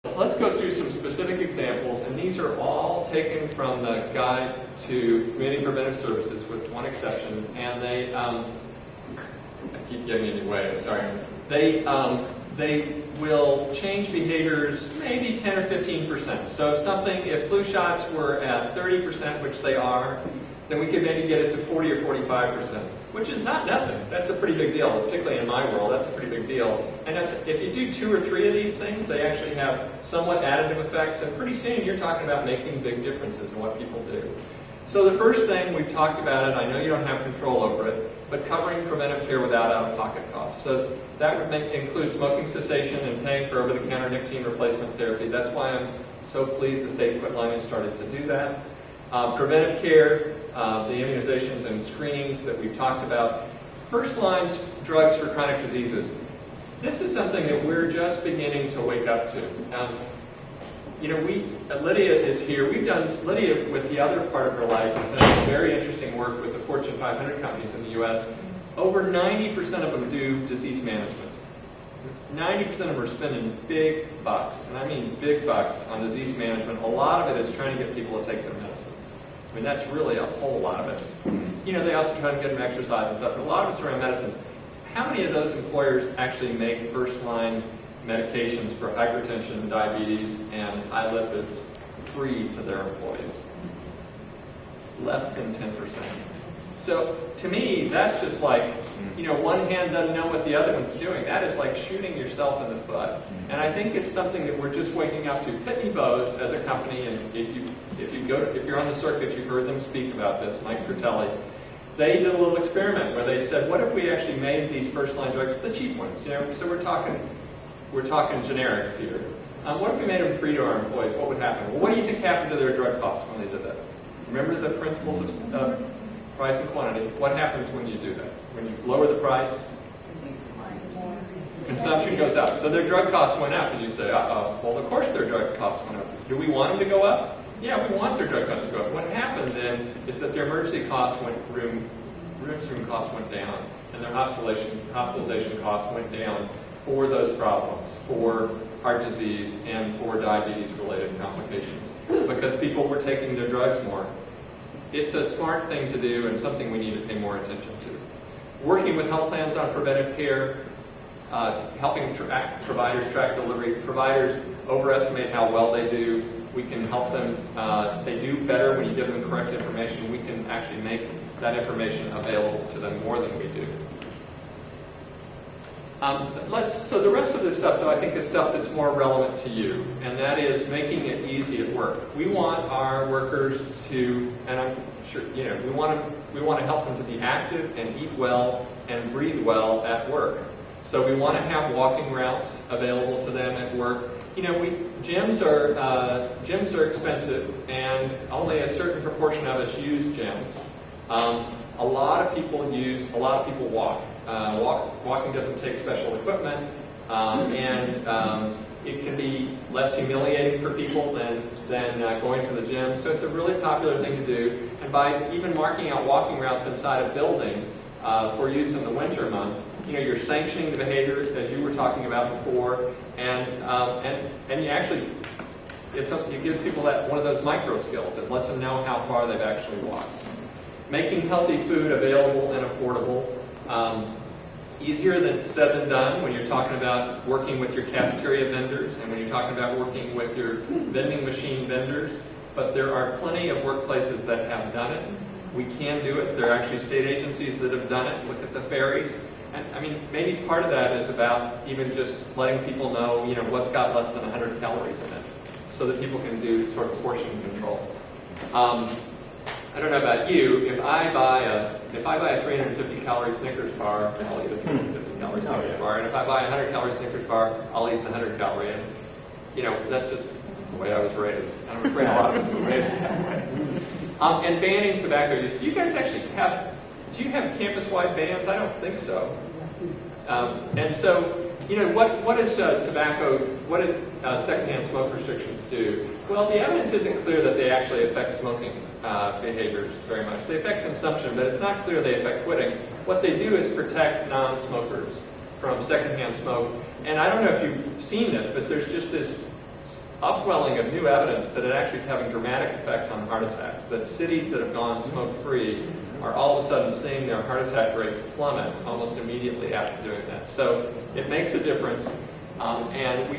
Let's go through some specific examples, and these are all taken from the Guide to Community Preventive Services, with one exception. And they, I keep getting in your way. I'm sorry. They will change behaviors maybe 10 or 15%. So if flu shots were at 30%, which they are, then we could maybe get it to 40 or 45%, which is not nothing. That's a pretty big deal, particularly in my world. That's a pretty big deal. And if you do 2 or 3 of these things, they actually have somewhat additive effects, and pretty soon you're talking about making big differences in what people do. So the first thing, we've talked about it, I know you don't have control over it, but covering preventive care without out-of-pocket costs. So that would include smoking cessation and paying for over-the-counter nicotine replacement therapy. That's why I'm so pleased the state quitline has started to do that. Preventive care, the immunizations and screenings that we've talked about. First lines drugs for chronic diseases. This is something that we're just beginning to wake up to. Lydia is here. Lydia, with the other part of her life, has done some very interesting work with the Fortune 500 companies in the U.S. Over 90% of them do disease management. 90% of them are spending big bucks, and I mean big bucks, on disease management. A lot of it is trying to get people to take their medicines. I mean, that's really a whole lot of it. They also try to get them exercise and stuff, but a lot of it's around medicines. How many of those employers actually make first-line medications for hypertension, diabetes, and high lipids free to their employees? Less than 10%. So to me, that's just like, one hand doesn't know what the other one's doing. That is like shooting yourself in the foot. And I think it's something that we're just waking up to. Pitney Bowes, as a company, and if you're on the circuit, you've heard them speak about this, Mike Fratelli. They did a little experiment where they said, what if we actually made these first-line drugs, the cheap ones? So we're talking generics here. What if we made them free to our employees? What would happen? Well, what do you think happened to their drug costs when they did that? Remember the principles of price and quantity. What happens when you do that? When you lower the price, consumption goes up. So their drug costs went up, and you say, well, of course their drug costs went up. Do we want them to go up? Yeah, we want their drug costs to go up. What happened then is that their emergency costs room costs went down, and their hospitalization costs went down for those problems, for heart disease and for diabetes-related complications, because people were taking their drugs more. It's a smart thing to do and something we need to pay more attention to. Working with health plans on preventive care, helping providers track delivery. Providers overestimate how well they do. We can help them. They do better when you give them correct information. We can actually make that information available to them more than we do. So the rest of this stuff, though, I think is stuff that's more relevant to you, and that is making it easy at work. We want our workers to, and I'm sure, we want to help them to be active and eat well and breathe well at work. So we want to have walking routes available to them at work. Gyms are expensive, and only a certain proportion of us use gyms. A lot of people walk. Walking doesn't take special equipment, and it can be less humiliating for people than going to the gym. So it's a really popular thing to do. And by even marking out walking routes inside a building for use in the winter months, you're sanctioning the behavior, as you were talking about before, and you actually, it gives people one of those micro skills. It lets them know how far they've actually walked. Making healthy food available and affordable. Easier said than done when you're talking about working with your cafeteria vendors and when you're talking about working with your vending machine vendors. But there are plenty of workplaces that have done it. We can do it. There are actually state agencies that have done it. Look at the ferries. And I mean, maybe part of that is about even just letting people know, what's got less than 100 calories in it, so that people can do sort of portion control. I don't know about you. If I buy a 350 calorie Snickers bar, I'll eat a 350 calorie Snickers bar, and if I buy a 100 calorie Snickers bar, I'll eat the 100 calorie. And that's the way I was raised. And I'm afraid a lot of us were raised that way. And banning tobacco use. Do you guys actually have campus-wide bans? I don't think so. And so, what is tobacco? What did secondhand smoke restrictions do? Well, the evidence isn't clear that they actually affect smoking behaviors very much. They affect consumption, but it's not clear they affect quitting. What they do is protect non-smokers from secondhand smoke. And I don't know if you've seen this, but there's just this upwelling of new evidence that it actually is having dramatic effects on heart attacks, that cities that have gone smoke-free are all of a sudden seeing their heart attack rates plummet almost immediately after doing that. So it makes a difference, and we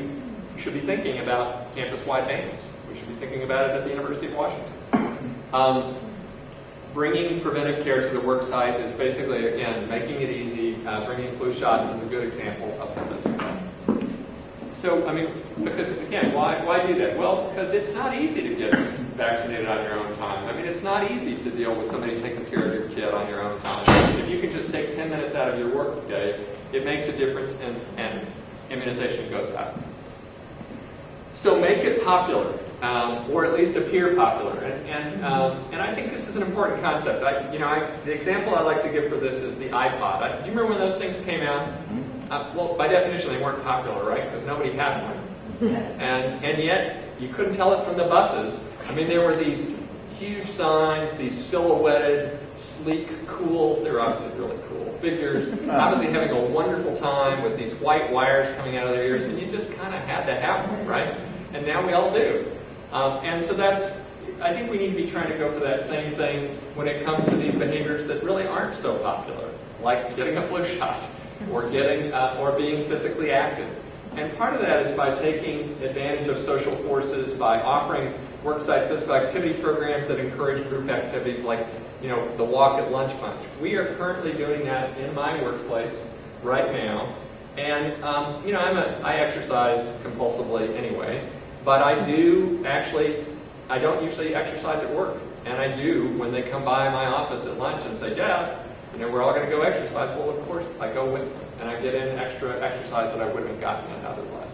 should be thinking about campus-wide bans. We should be thinking about it at the University of Washington. Bringing preventive care to the work site is basically, again, making it easy. Bringing flu shots is a good example of that. So, I mean, because again, why do that? Well, because it's not easy to get vaccinated on your own time. I mean, it's not easy to deal with somebody taking care of your kid on your own time. If you can just take 10 minutes out of your work day, it makes a difference, and immunization goes up. So make it popular, or at least appear popular. And I think this is an important concept. The example I like to give for this is the iPod. Do you remember when those things came out? Well, by definition, they weren't popular, right? Because nobody had one. And yet, you couldn't tell it from the buses. I mean, there were these huge signs, these silhouetted, sleek, cool, they were obviously really cool figures, obviously having a wonderful time with these white wires coming out of their ears, and you just kind of had to have one, right? And now we all do. And so I think we need to be trying to go for that same thing when it comes to these behaviors that really aren't so popular, like getting a flu shot, or being physically active. And part of that is by taking advantage of social forces, by offering worksite physical activity programs that encourage group activities like, the walk at lunch bunch. We are currently doing that in my workplace right now. And, I exercise compulsively anyway, but I don't usually exercise at work. And I do when they come by my office at lunch and say, Jeff, we're all going to go exercise. Well, of course, I go with them, and I get in extra exercise that I wouldn't have gotten otherwise.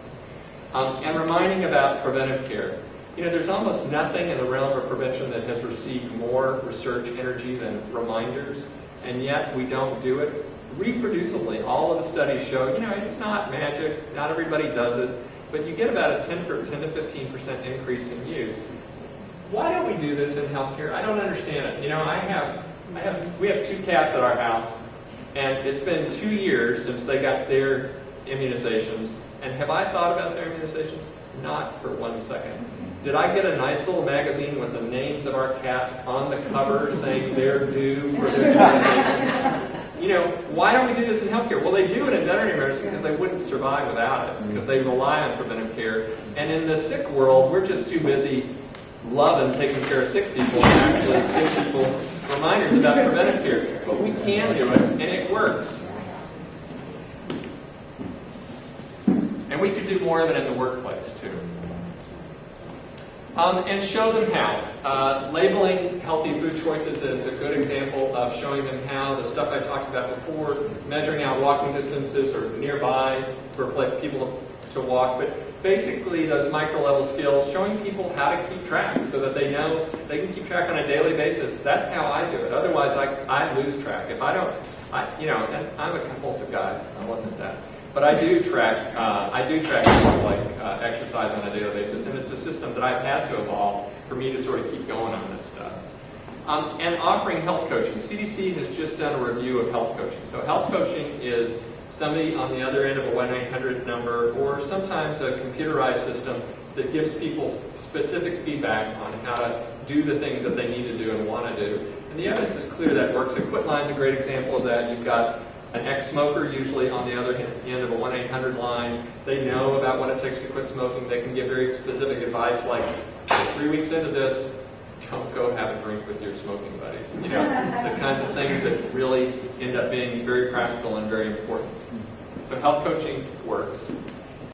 And reminding about preventive care. There's almost nothing in the realm of prevention that has received more research energy than reminders, and yet we don't do it. Reproducibly, all of the studies show, it's not magic, not everybody does it, but you get about a 10 to 15% increase in use. Why don't we do this in healthcare? I don't understand it. We have 2 cats at our house, and it's been 2 years since they got their immunizations. And have I thought about their immunizations? Not for 1 second. Did I get a nice little magazine with the names of our cats on the cover saying they're due for their immunization? Why don't we do this in healthcare? Well, they do it in veterinary medicine because they wouldn't survive without it, because they rely on preventive care. And in the sick world, we're just too busy loving taking care of sick people and actually give people reminders about preventive care. But we can do it, and it works. And we could do more of it in the workplace, too. And show them how. Labeling healthy food choices is a good example of showing them how. The stuff I talked about before, measuring out walking distances or nearby for people to walk. But basically, those micro-level skills, showing people how to keep track so that they know they can keep track on a daily basis. That's how I do it. Otherwise, I lose track. If I don't, and I'm a compulsive guy. I'll admit that. But I do track things like exercise on a daily basis, and it's a system that I've had to evolve for me to sort of keep going on this stuff. And offering health coaching. CDC has just done a review of health coaching. So health coaching is somebody on the other end of a 1-800 number, or sometimes a computerized system that gives people specific feedback on how to do the things that they need to do and want to do. And the evidence is clear that works. And Quitline is a great example of that. You've got an ex-smoker usually on the other end of a 1-800 line. They know about what it takes to quit smoking. They can give very specific advice like, 3 weeks into this, don't go have a drink with your smoking buddies. The kinds of things that really end up being very practical and very important. So health coaching works.